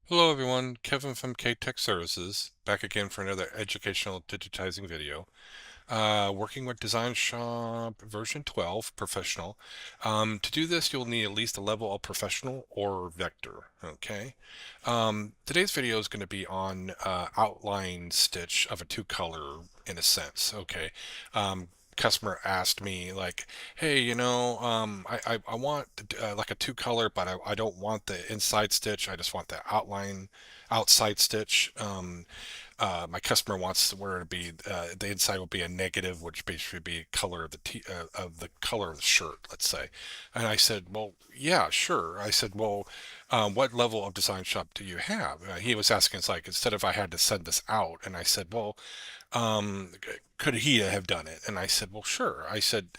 Hello everyone, Kevin from K-Tech Services, back again for another educational digitizing video. Working with Design Shop version 12, Professional. To do this, you'll need at least a level of Professional or Vector, okay? Today's video is going to be on outline stitch of a two-color in a sense, okay? Customer asked me like, hey, I want like a two-color, but I don't want the inside stitch. I just want the outline outside stitch. My customer wants where to be the inside will be a negative, which basically be color of the color of the shirt, let's say. And I said, well, yeah, sure. I said, well, what level of design shop do you have? He was asking, it's like instead of I had to send this out, and I said, well, could he have done it? And I said, well, sure. I said,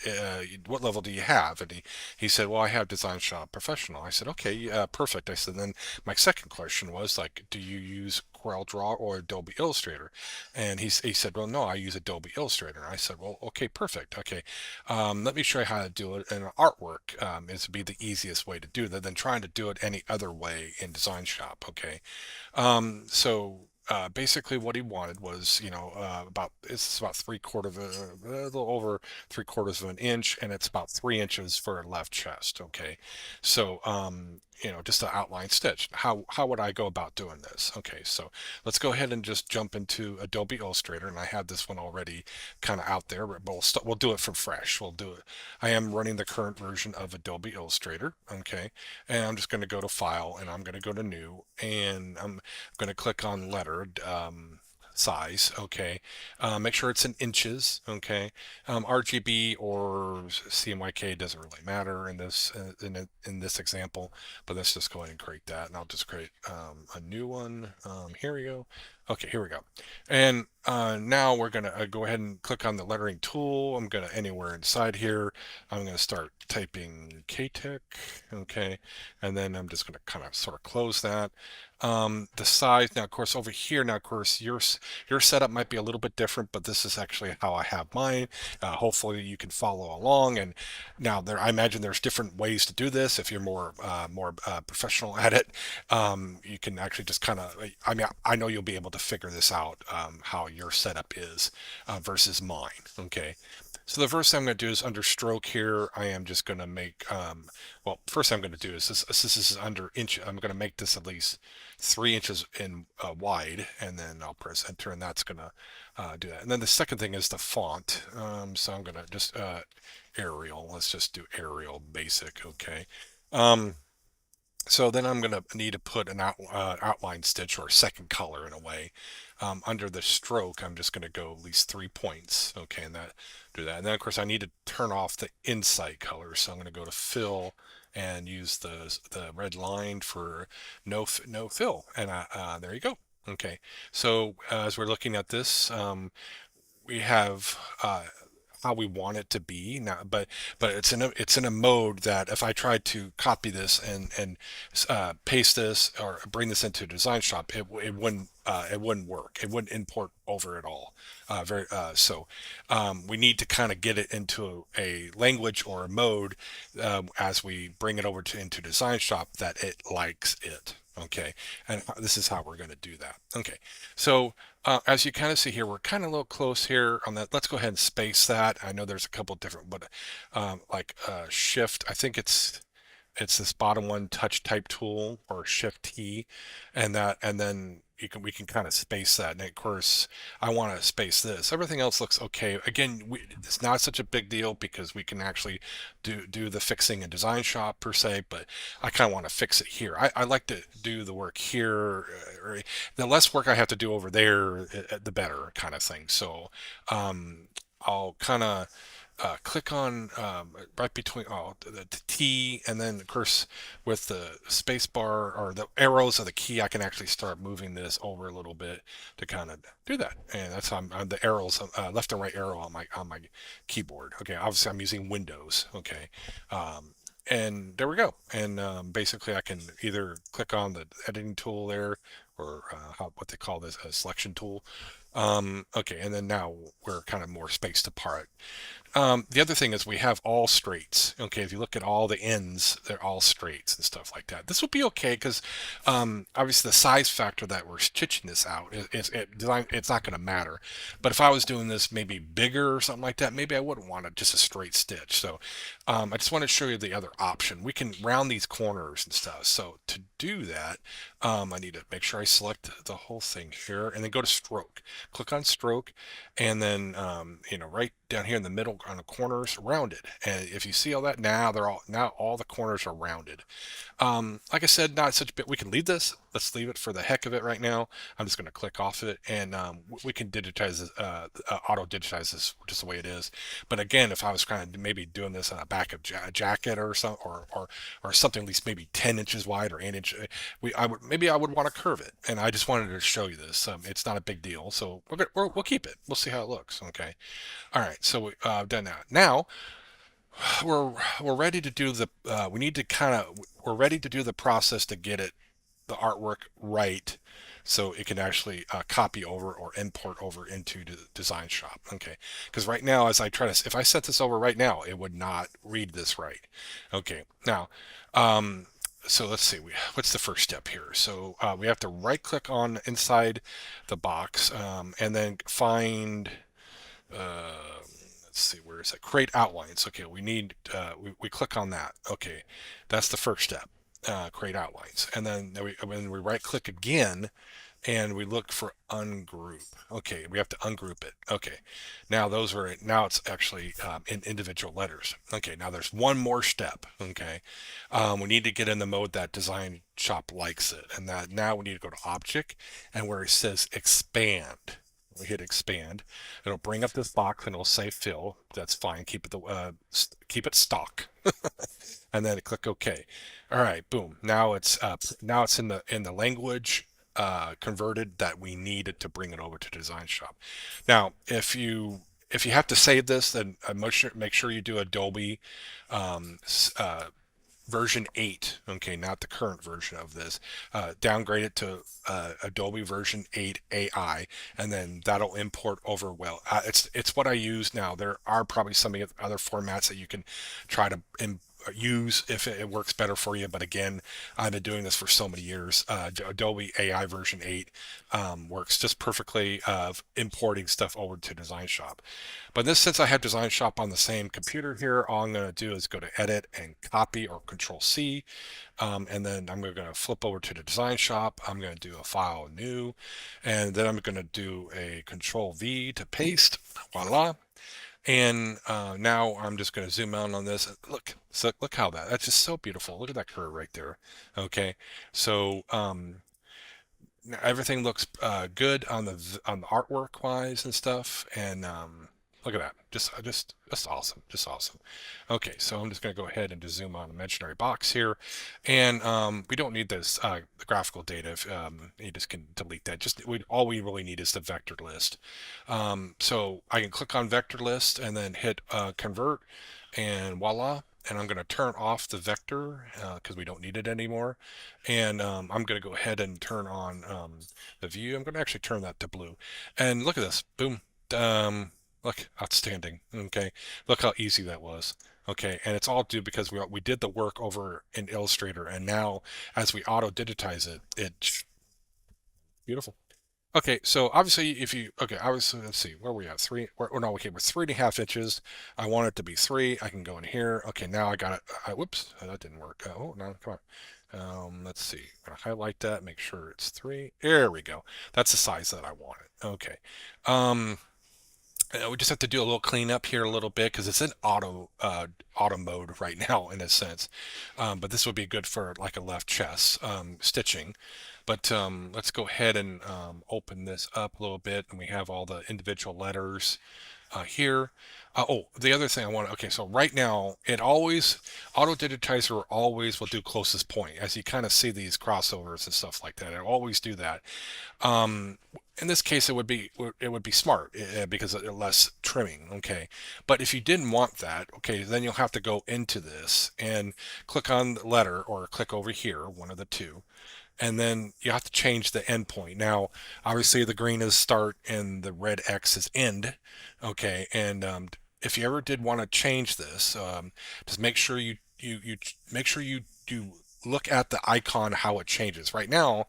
what level do you have? And he said, well, I have Design Shop Professional. I said, okay, perfect. I said, then my second question was like, do you use CorelDRAW or Adobe Illustrator? And he said, well, no, I use Adobe Illustrator. And I said, well, okay, perfect. Okay, let me show you how to do it. And artwork is be the easiest way to do that than trying to do it any other way in Design Shop. Okay, basically what he wanted was, it's about a little over 3/4 of an inch, and it's about 3 inches for a left chest. Okay, so just an outline stitch. How would I go about doing this? Okay, so let's go ahead and just jump into Adobe Illustrator, and I have this one already kind of out there, but we'll do it from fresh. We'll do it. I am running the current version of Adobe Illustrator. Okay, and I'm just going to go to File, and I'm going to go to New, and I'm going to click on lettered size. Okay, make sure it's in inches. Okay, RGB or CMYK doesn't really matter in this example, but let's just go ahead and create that, and I'll just create a new one. Here we go. Okay, here we go. And now we're gonna go ahead and click on the lettering tool. I'm gonna anywhere inside here. I'm gonna start typing KTech. Okay, and then I'm just gonna kind of sort of close that. The size now, of course, over here now, of course, your setup might be a little bit different, but this is actually how I have mine. Hopefully, you can follow along. And now, I imagine there's different ways to do this. If you're more professional at it, you can actually just kind of. I mean, I know you'll be able to figure this out how your setup is versus mine. Okay. So the first thing I'm going to do is under stroke here, I am just going to make, well, first thing I'm going to do is this is under inch. I'm going to make this at least 3 inches in wide, and then I'll press enter, and that's going to do that. And then the second thing is the font. So I'm going to just Arial. Let's just do Arial basic. Okay. Um, so then I'm going to need to put an outline stitch or a second color in a way. Under the stroke, I'm just going to go at least 3 points. Okay, and that do that. And then of course I need to turn off the insight color. So I'm going to go to fill and use the red line for no fill. And there you go. Okay, so as we're looking at this, we have how we want it to be now, but it's in a mode that if I tried to copy this and paste this or bring this into Design Shop, it wouldn't work. It wouldn't import over at all. We need to kind of get it into a language or a mode as we bring it over to into Design Shop that it likes it. Okay, and this is how we're going to do that. Okay, so as you kind of see here, we're kind of a little close here on that. Let's go ahead and space that. I know there's a couple different, but like shift, I think it's this bottom one touch type tool or shift T, and then we can kind of space that. And of course, I want to space this. Everything else looks okay. Again, it's not such a big deal because we can actually do the fixing in Design Shop per se, but I kind of want to fix it here. I like to do the work here. The less work I have to do over there, the better kind of thing. So I'll kind of click on right between the T, and then of course with the space bar or the arrows of the key, I can actually start moving this over a little bit to kind of do that. And that's on the arrows, left and right arrow on my keyboard. Okay, obviously I'm using Windows. Okay, and there we go. And basically I can either click on the editing tool there, or what they call this a selection tool, Okay, and then now we're kind of more spaced apart. The other thing is we have all straights. Okay, if you look at all the ends, they're all straights and stuff like that. This will be okay because obviously the size factor that we're stitching this out it's not going to matter. But if I was doing this maybe bigger or something like that, maybe I wouldn't want it just a straight stitch. So I just want to show you the other option. We can round these corners and stuff. So to do that, I need to make sure I select the whole thing here and then go to stroke. Click on stroke, and then right down here in the middle on the corners rounded. And if you see all that, now all the corners are rounded. Like I said, not such a bit. We can leave this. Let's leave it for the heck of it right now. I'm just going to click off of it, and we can digitize this, auto digitize this just the way it is. But again, if I was kind of maybe doing this on a back of a jacket or something, or something at least maybe 10 inches wide or 8 inch, I would want to curve it. And I just wanted to show you this. It's not a big deal, so we'll keep it. We'll see how it looks. Okay. All right. So I've done that. Now we're we're ready to do the we need to kind of we're ready to do the process to get it the artwork right so it can actually copy over or import over into the design shop. Okay, because right now as I try to if I set this over right now it would not read this right. Okay, now so let's see what's the first step here. So we have to right click on inside the box, and then find uh, let's see, where is it? Create outlines. Okay, we need, we click on that. Okay, that's the first step, create outlines. And then when we right click again and we look for ungroup. Okay, we have to ungroup it. Okay, now it's actually in individual letters. Okay, now there's one more step. Okay, we need to get in the mode that design shop likes it. And that now we need to go to object and where it says expand. We hit expand. It'll bring up this box and it'll say fill. That's fine. Keep it stock, and then click OK. All right, boom. Now it's in the language converted that we needed to bring it over to Design Shop. Now, if you have to save this, then make sure you do Adobe um, version 8. Okay, not the current version of this. Downgrade it to Adobe version 8 AI, and then that'll import over well. It's what I use now. There are probably some other formats that you can try to use if it works better for you. But again, I've been doing this for so many years. Adobe AI version 8 works just perfectly of importing stuff over to Design Shop. But this, since I have Design Shop on the same computer here, all I'm going to do is go to Edit and Copy or Control C, and then I'm going to flip over to the Design Shop. I'm going to do a File New, and then I'm going to do a Control V to paste. Voila. And now I'm just going to zoom out on this. Look how that's just so beautiful. Look at that curve right there. Okay, so everything looks good on the artwork wise and stuff, and look at that, just awesome, just awesome. Okay, so I'm just going to go ahead and just zoom on the imaginary box here, and we don't need this the graphical data. You just can delete that. All we really need is the vector list. So I can click on vector list and then hit convert, and voila. And I'm going to turn off the vector because we don't need it anymore. And I'm going to go ahead and turn on the view. I'm going to actually turn that to blue. And look at this. Boom. Look, outstanding. Okay. Look how easy that was. Okay. And it's all due because we did the work over in Illustrator. And now as we auto digitize it, it's beautiful. Okay, so obviously, obviously, let's see, where we at? No, okay, we're 3.5 inches. I want it to be 3. I can go in here. Okay, now I got it. Whoops, that didn't work. Oh, no, come on. Let's see. I'm gonna highlight that, make sure it's 3. There we go. That's the size that I wanted. Okay. Um, we just have to do a little cleanup here a little bit because it's in auto mode right now in a sense. But this would be good for like a left chest stitching. But let's go ahead and open this up a little bit, and we have all the individual letters here. The other thing I want to, okay, so right now it always, auto digitizer always will do closest point as you kind of see these crossovers and stuff like that. It'll always do that. Um, in this case, it would be smart because of less trimming. Okay, but if you didn't want that, okay, then you'll have to go into this and click on the letter or click over here, one of the two, and then you have to change the endpoint. Now, obviously, the green is start and the red X is end. Okay, and if you ever did want to change this, just make sure you make sure you do look at the icon how it changes. Right now,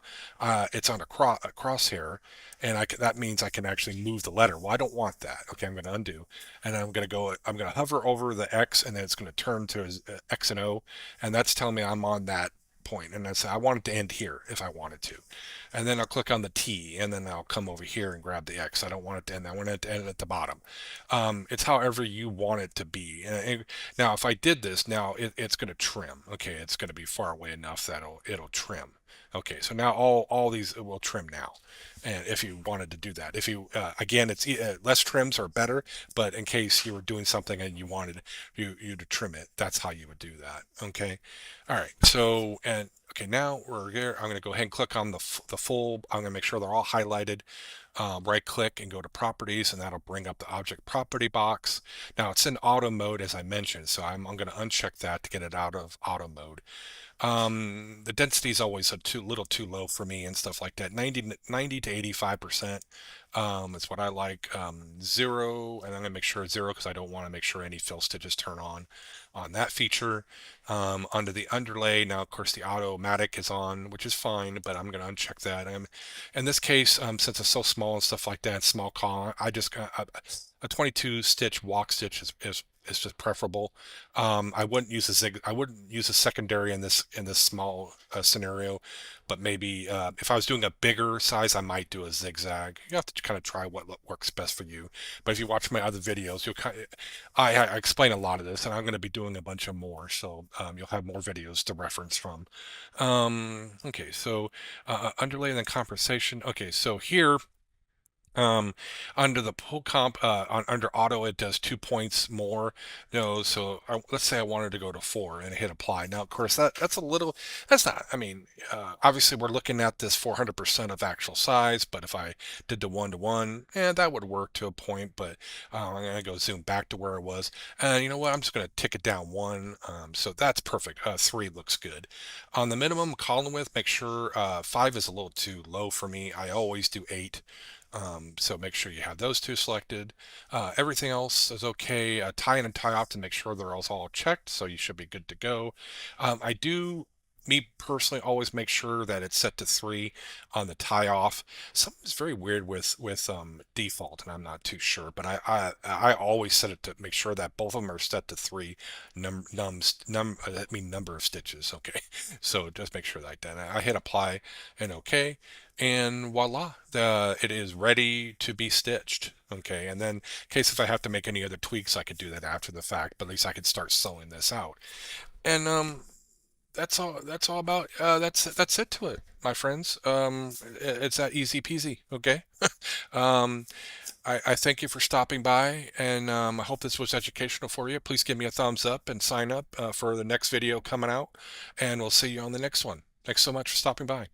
it's on a crosshair, and that means I can actually move the letter. Well, I don't want that. Okay, I'm going to undo, and I'm going to go. I'm going to hover over the X, and then it's going to turn to X and O, and that's telling me I'm on that point, and I say I want it to end here if I wanted to, and then I'll click on the T, and then I'll come over here and grab the X. I don't want it to end. I want it to end at the bottom. It's however you want it to be. Now, if I did this, now it's going to trim. Okay, it's going to be far away enough that it'll trim. Okay, so now all these will trim now, and if you wanted to do that, if you again, it's less trims are better, but in case you were doing something and you wanted you to trim it, that's how you would do that. Okay, all right. So and okay, now we're here. I'm going to go ahead and click on the full. I'm going to make sure they're all highlighted. Right click and go to properties, and that'll bring up the object property box. Now it's in auto mode as I mentioned, so I'm going to uncheck that to get it out of auto mode. The density is always a little too low for me and stuff like that. 90 to 85% is what I like. Zero, and I'm gonna make sure it's zero because I don't want to make sure any fill stitches turn on that feature. Under the underlay, now of course the automatic is on, which is fine, but I'm gonna uncheck that. In this case, since it's so small and stuff like that, small column, I just a 22 stitch walk stitch is just preferable. I wouldn't use I wouldn't use a secondary in this small scenario, but maybe if I was doing a bigger size, I might do a zigzag. You have to kind of try what works best for you. But if you watch my other videos, I explain a lot of this, and I'm going to be doing a bunch of more, so you'll have more videos to reference from. Okay, so underlay and then compensation. Okay, so here. Um, under the pull comp, under auto, it does 2 points more. So let's say I wanted to go to 4 and hit apply. Now, of course, that's a little, that's not, I mean, obviously we're looking at this 400% of actual size, but if I did the 1-to-1, that would work to a point, but I'm going to go zoom back to where it was. And you know what? I'm just going to tick it down 1. So that's perfect. 3 looks good. On the minimum column width, make sure 5 is a little too low for me. I always do 8. So make sure you have those two selected. Everything else is okay. Tie in and tie off to make sure they're all checked, so you should be good to go. I do, me personally, always make sure that it's set to 3 on the tie off. Something's very weird with default, and I'm not too sure, but I always set it to make sure that both of them are set to 3 I mean number of stitches. Okay, so just make sure like that. I hit apply and okay, and voila, it is ready to be stitched. Okay, and then in case if I have to make any other tweaks, I could do that after the fact, but at least I could start sewing this out. And that's all about that's it to it, my friends. It's that easy peasy. Okay. um, I thank you for stopping by, and I hope this was educational for you. Please give me a thumbs up and sign up for the next video coming out, and we'll see you on the next one. Thanks so much for stopping by.